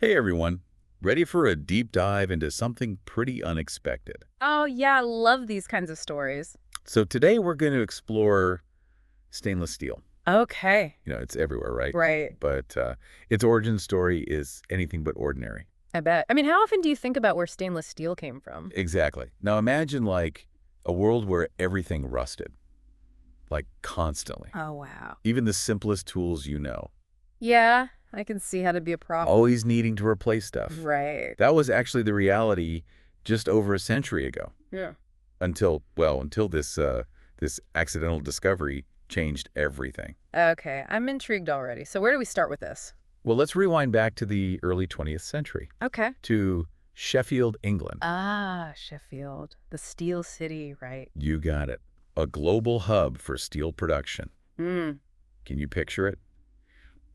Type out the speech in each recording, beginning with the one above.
Hey everyone, ready for a deep dive into something pretty unexpected? Oh, yeah, I love these kinds of stories. So today we're going to explore stainless steel. Okay. It's everywhere, right? Right. But its origin story is anything but ordinary. I bet. I mean, how often do you think about where stainless steel came from? Exactly. Now imagine like a world where everything rusted, like constantly. Oh, wow. Even the simplest tools Yeah, I can see how to be a problem. always needing to replace stuff. Right. That was actually the reality just over a century ago. Yeah. Until this accidental discovery changed everything. Okay, I'm intrigued already. So where do we start with this? Well, let's rewind back to the early 20th century, Okay. to Sheffield, England. Ah, Sheffield, the Steel City, right. You got it. A global hub for steel production. Mm. Can you picture it?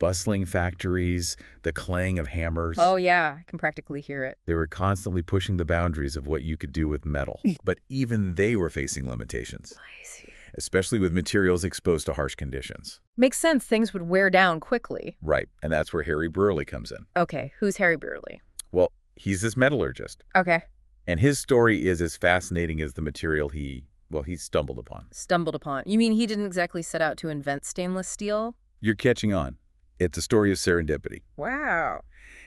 Bustling factories, the clang of hammers. Oh, yeah, I can practically hear it. They were constantly pushing the boundaries of what you could do with metal. But even they were facing limitations, I see. especially with materials exposed to harsh conditions. Makes sense. Things would wear down quickly. Right, and that's where Harry Brearley comes in. Okay, who's Harry Brearley? Well, he's this metallurgist, Okay. and his story is as fascinating as the material he stumbled upon. Stumbled upon. You mean he didn't exactly set out to invent stainless steel? You're catching on. It's a story of serendipity. Wow.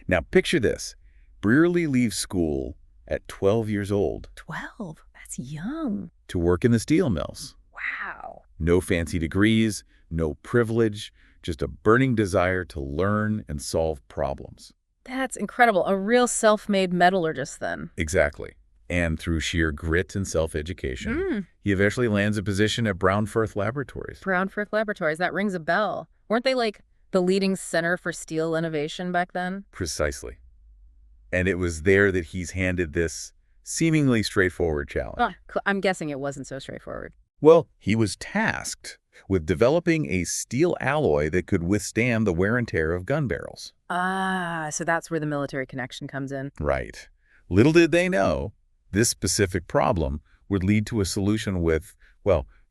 Now, picture this. Brearley leaves school at 12 years old 12? That's young. to work in the steel mills. Wow. No fancy degrees, no privilege, just a burning desire to learn and solve problems. That's incredible. A real self-made metallurgist then. Exactly. And through sheer grit and self-education, Mm. he eventually lands a position at Brown Firth Laboratories. Brown Firth Laboratories. That rings a bell. Weren't they like the leading center for steel innovation back then? Precisely. And it was there that he's handed this seemingly straightforward challenge. I'm guessing it wasn't so straightforward. Well, he was tasked with developing a steel alloy that could withstand the wear and tear of gun barrels. Ah, so that's where the military connection comes in. Right. Little did they know, this specific problem would lead to a solution with,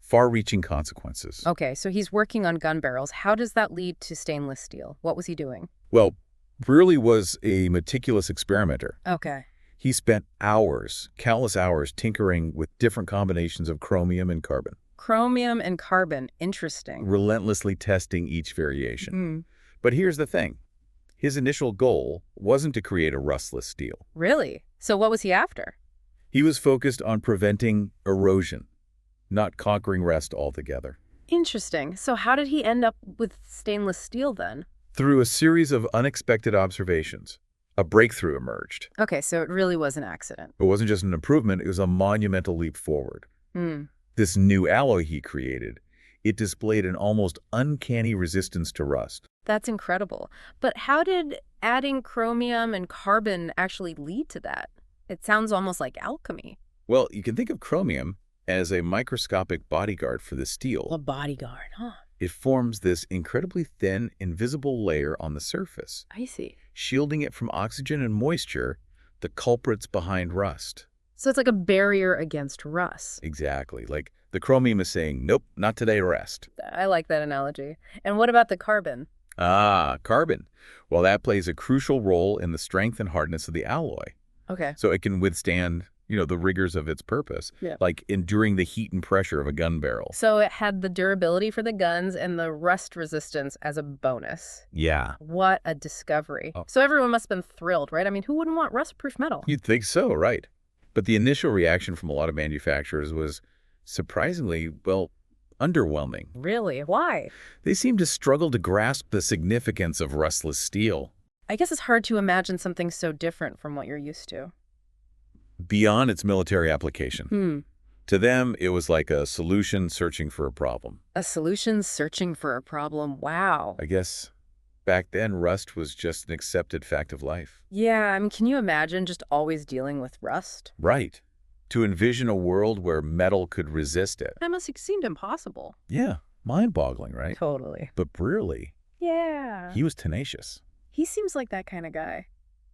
far-reaching consequences. Okay, so he's working on gun barrels. How does that lead to stainless steel? What was he doing? Well, Brearley was a meticulous experimenter. Okay. He spent hours, countless hours, tinkering with different combinations of chromium and carbon, Chromium and carbon. Interesting. relentlessly testing each variation. Mm. But here's the thing. His initial goal wasn't to create a rustless steel. Really? So what was he after? He was focused on preventing erosion, not conquering rust altogether. Interesting. So how did he end up with stainless steel then? Through a series of unexpected observations, a breakthrough emerged. Okay, so it really was an accident. It wasn't just an improvement, it was a monumental leap forward. Hmm. This new alloy he created, it displayed an almost uncanny resistance to rust. That's incredible. But how did adding chromium and carbon actually lead to that? It sounds almost like alchemy. Well, you can think of chromium as a microscopic bodyguard for the steel. A bodyguard, huh? It forms this incredibly thin, invisible layer on the surface, I see. shielding it from oxygen and moisture, the culprits behind rust. So it's like a barrier against rust. Exactly. Like the chromium is saying, nope, not today, rest. I like that analogy. And what about the carbon? Ah, carbon. Well, that plays a crucial role in the strength and hardness of the alloy. Okay. So it can withstand, the rigors of its purpose, Yeah. like enduring the heat and pressure of a gun barrel. So it had the durability for the guns and the rust resistance as a bonus. Yeah. What a discovery. Oh. So everyone must have been thrilled, right? I mean, who wouldn't want rust-proof metal? You'd think so, right? But the initial reaction from a lot of manufacturers was surprisingly, underwhelming. Really? Why? They seemed to struggle to grasp the significance of rustless steel. I guess it's hard to imagine something so different from what you're used to. Beyond its military application. To them, it was like a solution searching for a problem. A solution searching for a problem. Wow. I guess back then, rust was just an accepted fact of life. Yeah, I mean, can you imagine just always dealing with rust? Right. To envision a world where metal could resist it. That must have seemed impossible. Yeah, mind-boggling, right? Totally. But Brearley, Yeah. he was tenacious. He seems like that kind of guy.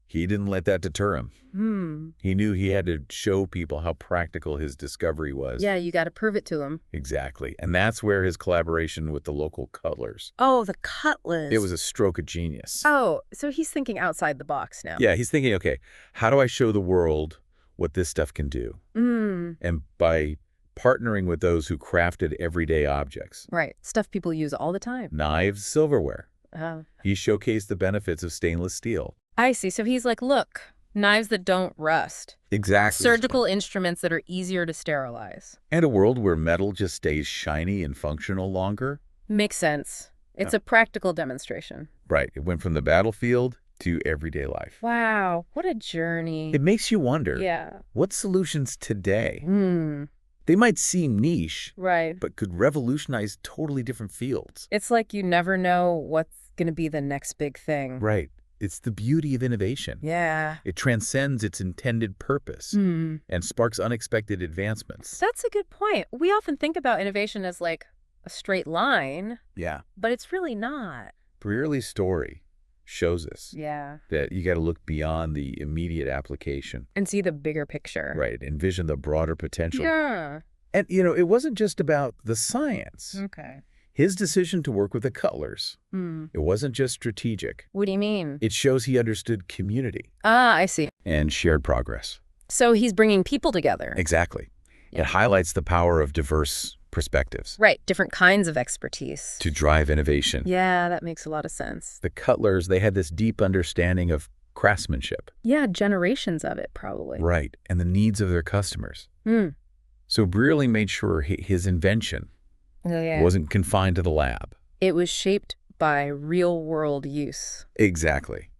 He didn't let that deter him. Hmm. He knew he had to show people how practical his discovery was. Yeah, you got to prove it to them. Exactly. And that's where his collaboration with the local cutlers. Oh, the cutlass. It was a stroke of genius. Oh, so he's thinking outside the box now. Yeah, he's thinking, okay, how do I show the world what this stuff can do? And by partnering with those who crafted everyday objects. Right. Stuff people use all the time. Knives, silverware. Oh. He showcased the benefits of stainless steel. I see. So he's like, look, knives that don't rust. Exactly. Surgical instruments that are easier to sterilize. And a world where metal just stays shiny and functional longer. Makes sense. It's a practical demonstration. Right. It went from the battlefield to everyday life. Wow. What a journey. It makes you wonder, Yeah. what solutions today, they might seem niche, Right. but could revolutionize totally different fields. It's like you never know what's going to be the next big thing. Right. It's the beauty of innovation. Yeah. It transcends its intended purpose and sparks unexpected advancements. That's a good point. We often think about innovation as like a straight line, Yeah. but it's really not. Brearley's story shows us Yeah. that you got to look beyond the immediate application. And see the bigger picture. Right. Envision the broader potential. Yeah. And, you know, it wasn't just about the science. Okay. His decision to work with the cutlers, it wasn't just strategic. What do you mean? It shows he understood community Ah, I see. and shared progress. So he's bringing people together. Exactly. Yeah. It highlights the power of diverse perspectives Right. Different kinds of expertise. to drive innovation. Yeah, that makes a lot of sense. The cutlers, they had this deep understanding of craftsmanship. Yeah, generations of it, probably. Right. And the needs of their customers. So Brearley made sure his invention Oh, yeah. wasn't confined to the lab. It was shaped by real-world use. Exactly.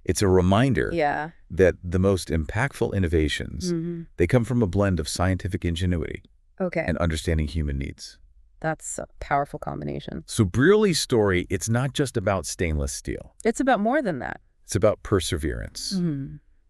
It's a reminder Yeah. that the most impactful innovations, they come from a blend of scientific ingenuity Okay. and understanding human needs. That's a powerful combination. So Brearley's story, it's not just about stainless steel. It's about more than that. It's about perseverance,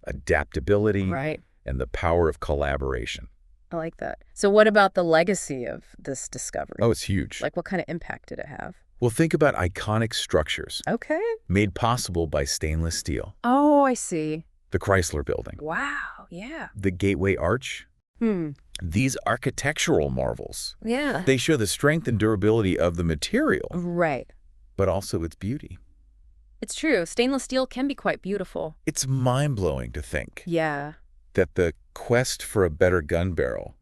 adaptability, Right. and the power of collaboration. I like that. So what about the legacy of this discovery? Oh, it's huge. Like, what kind of impact did it have? Well, think about iconic structures Okay. made possible by stainless steel. Oh, I see. The Chrysler Building, Wow. Yeah. the Gateway Arch. These architectural marvels, Yeah. they show the strength and durability of the material, Right. but also its beauty. It's true. Stainless steel can be quite beautiful. It's mind-blowing to think Yeah. that the quest for a better gun barrel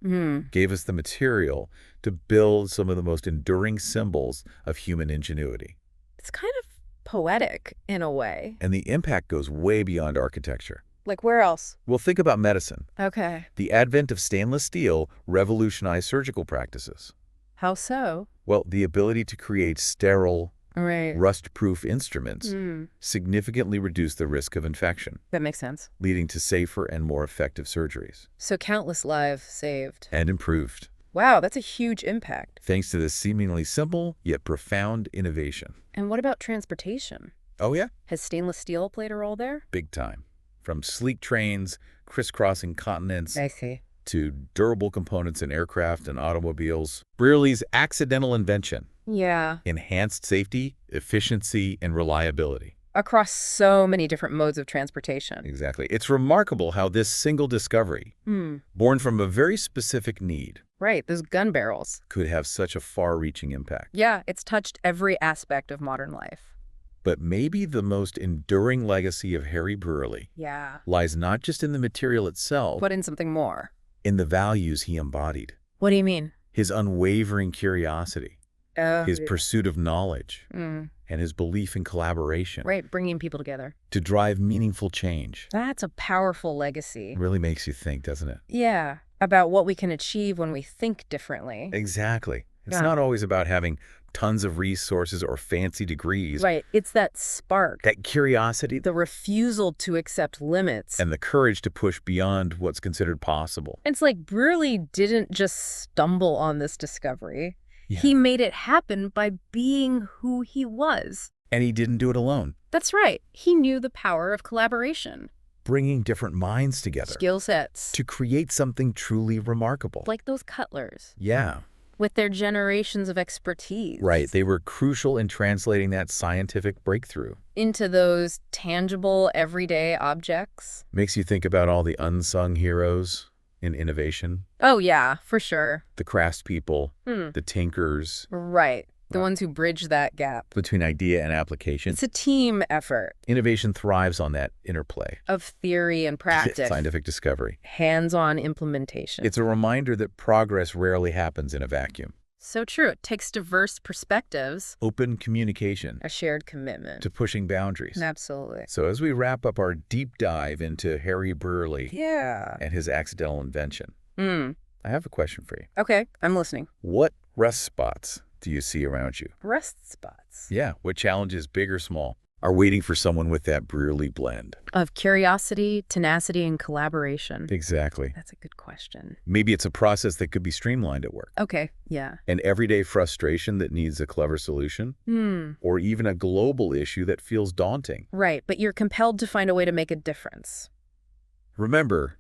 gave us the material to build some of the most enduring symbols of human ingenuity. It's kind of poetic in a way. And the impact goes way beyond architecture. Like, where else? Well, think about medicine. Okay. The advent of stainless steel revolutionized surgical practices. How so? Well, the ability to create sterile, Right. rust-proof instruments significantly reduced the risk of infection, That makes sense. leading to safer and more effective surgeries. So countless lives saved. And improved, Wow, that's a huge impact. thanks to this seemingly simple yet profound innovation. And what about transportation? Oh yeah? Has stainless steel played a role there? Big time. From sleek trains crisscrossing continents I see. to durable components in aircraft and automobiles, Brearley's accidental invention Yeah. enhanced safety, efficiency, and reliability. Across so many different modes of transportation. Exactly. It's remarkable how this single discovery, born from a very specific need, Right, those gun barrels. could have such a far-reaching impact. Yeah, it's touched every aspect of modern life. But maybe the most enduring legacy of Harry Brearley Yeah. lies not just in the material itself, Put in something more. in the values he embodied. What do you mean? His unwavering curiosity, his pursuit of knowledge, and his belief in collaboration Right, bringing people together. to drive meaningful change. That's a powerful legacy. It really makes you think, doesn't it? Yeah, about what we can achieve when we think differently. Exactly. It's Yeah. not always about having tons of resources or fancy degrees. Right, it's that spark, That curiosity the refusal to accept limits. and the courage to push beyond what's considered possible. It's like Brearley didn't just stumble on this discovery. Yeah. He made it happen by being who he was. And he didn't do it alone. That's right. He knew the power of collaboration. Bringing different minds together Skill sets. to create something truly remarkable. Like those cutlers. Yeah. With their generations of expertise. Right. They were crucial in translating that scientific breakthrough. into those tangible, everyday objects. Makes you think about all the unsung heroes in innovation. Oh, yeah, for sure. The craftspeople, the tinkers. Right. The ones who bridge that gap. Between idea and application. It's a team effort. Innovation thrives on that interplay. Of theory and practice. Scientific discovery. Hands-on implementation. It's a reminder that progress rarely happens in a vacuum. So true. It takes diverse perspectives. Open communication. A shared commitment. To pushing boundaries. Absolutely. So as we wrap up our deep dive into Harry Brearley and his accidental invention, I have a question for you. Okay, I'm listening. What rust spots do you see around you? Rust spots? Yeah, what challenges, big or small, are waiting for someone with that Brearley blend? Of curiosity, tenacity, and collaboration. Exactly. That's a good question. Maybe it's a process that could be streamlined at work. Okay, yeah. An everyday frustration that needs a clever solution. Or even a global issue that feels daunting. Right, but you're compelled to find a way to make a difference. Remember,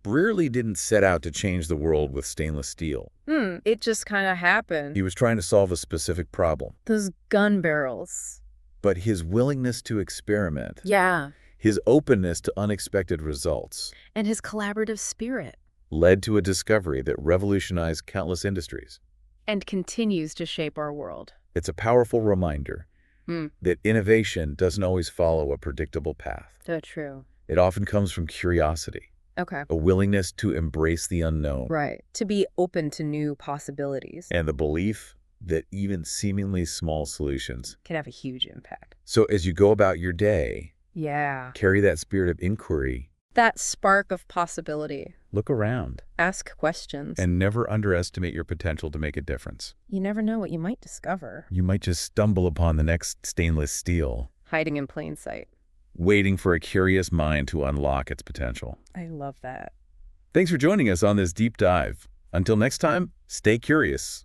Brearley didn't set out to change the world with stainless steel. It just kind of happened. He was trying to solve a specific problem. Those gun barrels. But his willingness to experiment, Yeah. his openness to unexpected results, And his collaborative spirit. led to a discovery that revolutionized countless industries. And continues to shape our world. It's a powerful reminder that innovation doesn't always follow a predictable path. So true. It often comes from curiosity, Okay. a willingness to embrace the unknown, Right. To be open to new possibilities. and the belief that even seemingly small solutions. Can have a huge impact. So as you go about your day, Yeah. carry that spirit of inquiry, That spark of possibility. look around, Ask questions. and never underestimate your potential to make a difference. You never know what you might discover. You might just stumble upon the next stainless steel, Hiding in plain sight. waiting for a curious mind to unlock its potential. I love that. Thanks for joining us on this deep dive. Until next time, stay curious.